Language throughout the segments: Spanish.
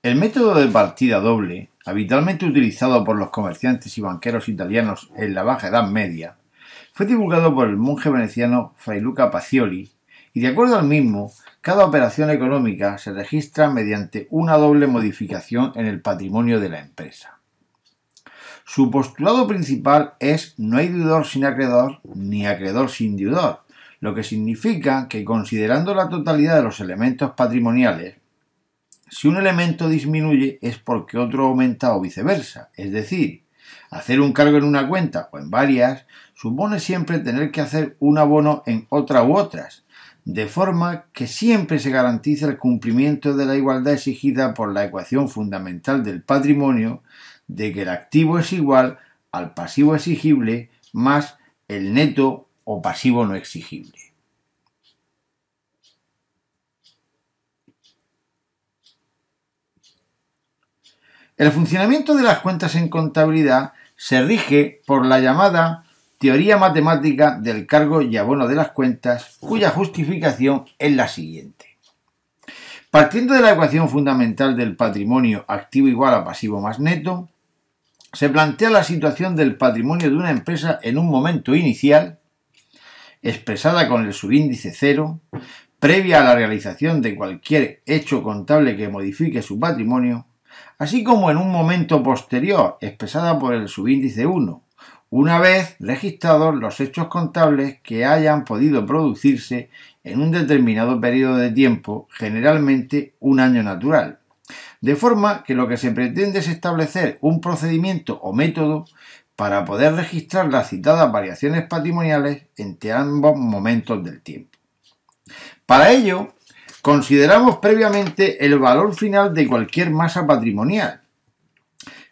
El método de partida doble, habitualmente utilizado por los comerciantes y banqueros italianos en la Baja Edad Media, fue divulgado por el monje veneciano Fray Luca Pacioli y, de acuerdo al mismo, cada operación económica se registra mediante una doble modificación en el patrimonio de la empresa. Su postulado principal es no hay deudor sin acreedor ni acreedor sin deudor, lo que significa que, considerando la totalidad de los elementos patrimoniales, si un elemento disminuye es porque otro aumenta o viceversa, es decir, hacer un cargo en una cuenta o en varias supone siempre tener que hacer un abono en otra u otras, de forma que siempre se garantiza el cumplimiento de la igualdad exigida por la ecuación fundamental del patrimonio de que el activo es igual al pasivo exigible más el neto o pasivo no exigible. El funcionamiento de las cuentas en contabilidad se rige por la llamada teoría matemática del cargo y abono de las cuentas, cuya justificación es la siguiente. Partiendo de la ecuación fundamental del patrimonio activo igual a pasivo más neto, se plantea la situación del patrimonio de una empresa en un momento inicial, expresada con el subíndice 0, previa a la realización de cualquier hecho contable que modifique su patrimonio, así como en un momento posterior, expresada por el subíndice 1, una vez registrados los hechos contables que hayan podido producirse en un determinado periodo de tiempo, generalmente un año natural. De forma que lo que se pretende es establecer un procedimiento o método para poder registrar las citadas variaciones patrimoniales entre ambos momentos del tiempo. Para ello, consideramos previamente el valor final de cualquier masa patrimonial,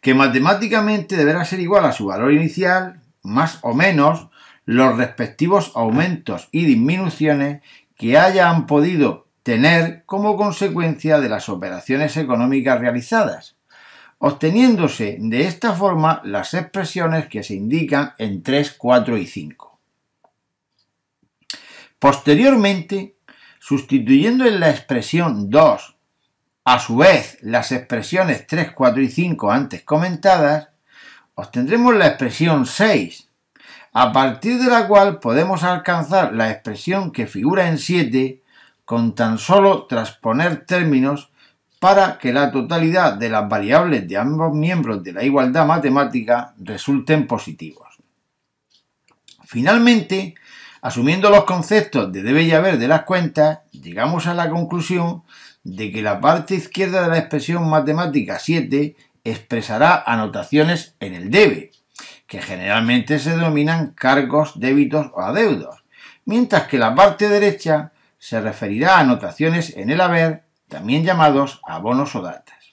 que matemáticamente deberá ser igual a su valor inicial, más o menos los respectivos aumentos y disminuciones que hayan podido tener como consecuencia de las operaciones económicas realizadas, obteniéndose de esta forma las expresiones que se indican en 3, 4 y 5. Posteriormente, sustituyendo en la expresión 2, a su vez las expresiones 3, 4 y 5 antes comentadas, obtendremos la expresión 6, a partir de la cual podemos alcanzar la expresión que figura en 7 con tan solo transponer términos para que la totalidad de las variables de ambos miembros de la igualdad matemática resulten positivos. Finalmente, asumiendo los conceptos de debe y haber de las cuentas, llegamos a la conclusión de que la parte izquierda de la expresión matemática 7 expresará anotaciones en el debe, que generalmente se denominan cargos, débitos o adeudos, mientras que la parte derecha se referirá a anotaciones en el haber, también llamados abonos o datas.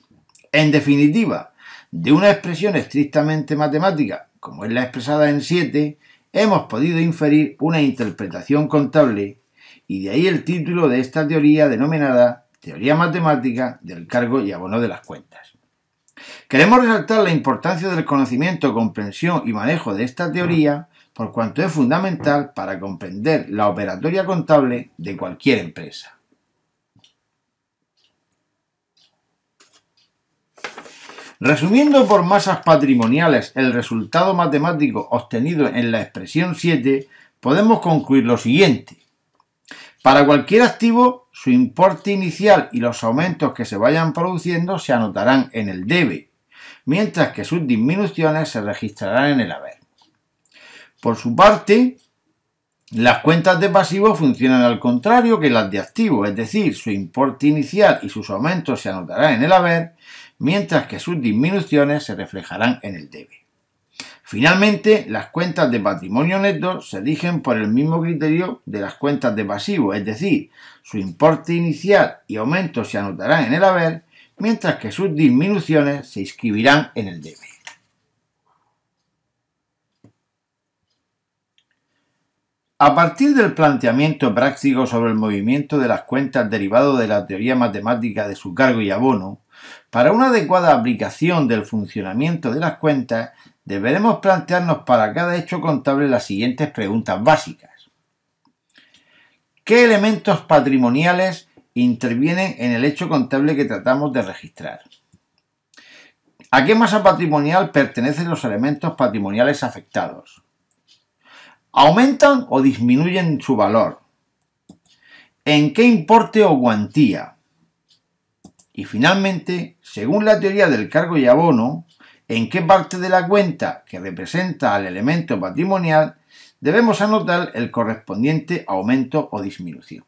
En definitiva, de una expresión estrictamente matemática, como es la expresada en 7, hemos podido inferir una interpretación contable, y de ahí el título de esta teoría denominada Teoría Matemática del Cargo y Abono de las Cuentas. Queremos resaltar la importancia del conocimiento, comprensión y manejo de esta teoría, por cuanto es fundamental para comprender la operatoria contable de cualquier empresa. Resumiendo por masas patrimoniales el resultado matemático obtenido en la expresión 7, podemos concluir lo siguiente. Para cualquier activo, su importe inicial y los aumentos que se vayan produciendo se anotarán en el debe, mientras que sus disminuciones se registrarán en el haber. Por su parte, las cuentas de pasivo funcionan al contrario que las de activo, es decir, su importe inicial y sus aumentos se anotarán en el haber, mientras que sus disminuciones se reflejarán en el debe. Finalmente, las cuentas de patrimonio neto se rigen por el mismo criterio de las cuentas de pasivo, es decir, su importe inicial y aumentos se anotarán en el haber, mientras que sus disminuciones se inscribirán en el debe. A partir del planteamiento práctico sobre el movimiento de las cuentas derivado de la teoría matemática de su cargo y abono, para una adecuada aplicación del funcionamiento de las cuentas, deberemos plantearnos para cada hecho contable las siguientes preguntas básicas. ¿Qué elementos patrimoniales intervienen en el hecho contable que tratamos de registrar? ¿A qué masa patrimonial pertenecen los elementos patrimoniales afectados? ¿Aumentan o disminuyen su valor? ¿En qué importe o cuantía? Y finalmente, según la teoría del cargo y abono, ¿en qué parte de la cuenta que representa al elemento patrimonial debemos anotar el correspondiente aumento o disminución?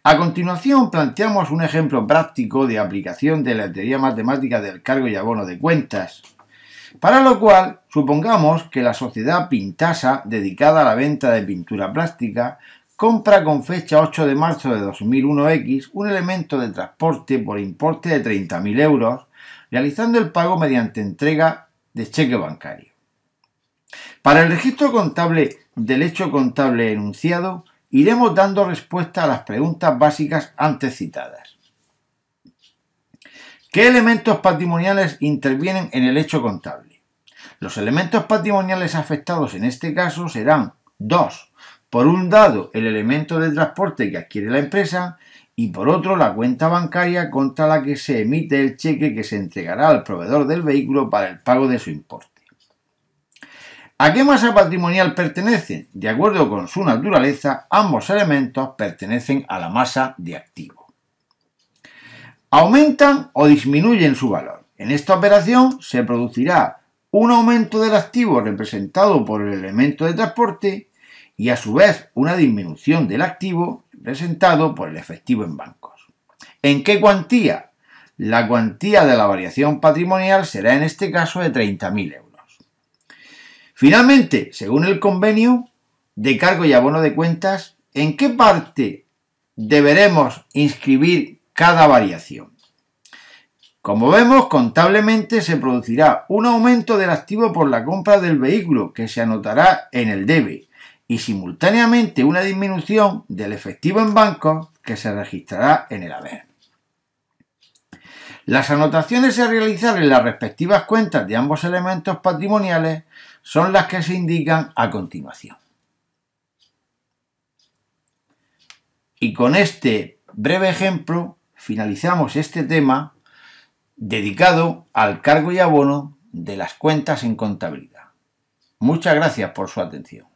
A continuación, planteamos un ejemplo práctico de aplicación de la teoría matemática del cargo y abono de cuentas, para lo cual supongamos que la sociedad Pintasa, dedicada a la venta de pintura plástica, compra con fecha 8 de marzo de 2001X un elemento de transporte por importe de 30.000 euros, realizando el pago mediante entrega de cheque bancario. Para el registro contable del hecho contable enunciado, iremos dando respuesta a las preguntas básicas antes citadas. ¿Qué elementos patrimoniales intervienen en el hecho contable? Los elementos patrimoniales afectados en este caso serán dos. Por un lado, el elemento de transporte que adquiere la empresa y por otro, la cuenta bancaria contra la que se emite el cheque que se entregará al proveedor del vehículo para el pago de su importe. ¿A qué masa patrimonial pertenecen? De acuerdo con su naturaleza, ambos elementos pertenecen a la masa de activo. ¿Aumentan o disminuyen su valor? En esta operación se producirá un aumento del activo representado por el elemento de transporte y a su vez una disminución del activo representado por el efectivo en bancos. ¿En qué cuantía? La cuantía de la variación patrimonial será en este caso de 30.000 euros. Finalmente, según el convenio de cargo y abono de cuentas, ¿en qué parte deberemos inscribir cada variación? Como vemos, contablemente se producirá un aumento del activo por la compra del vehículo que se anotará en el debe y simultáneamente una disminución del efectivo en bancos que se registrará en el haber. Las anotaciones a realizar en las respectivas cuentas de ambos elementos patrimoniales son las que se indican a continuación. Y con este breve ejemplo finalizamos este tema dedicado al cargo y abono de las cuentas en contabilidad. Muchas gracias por su atención.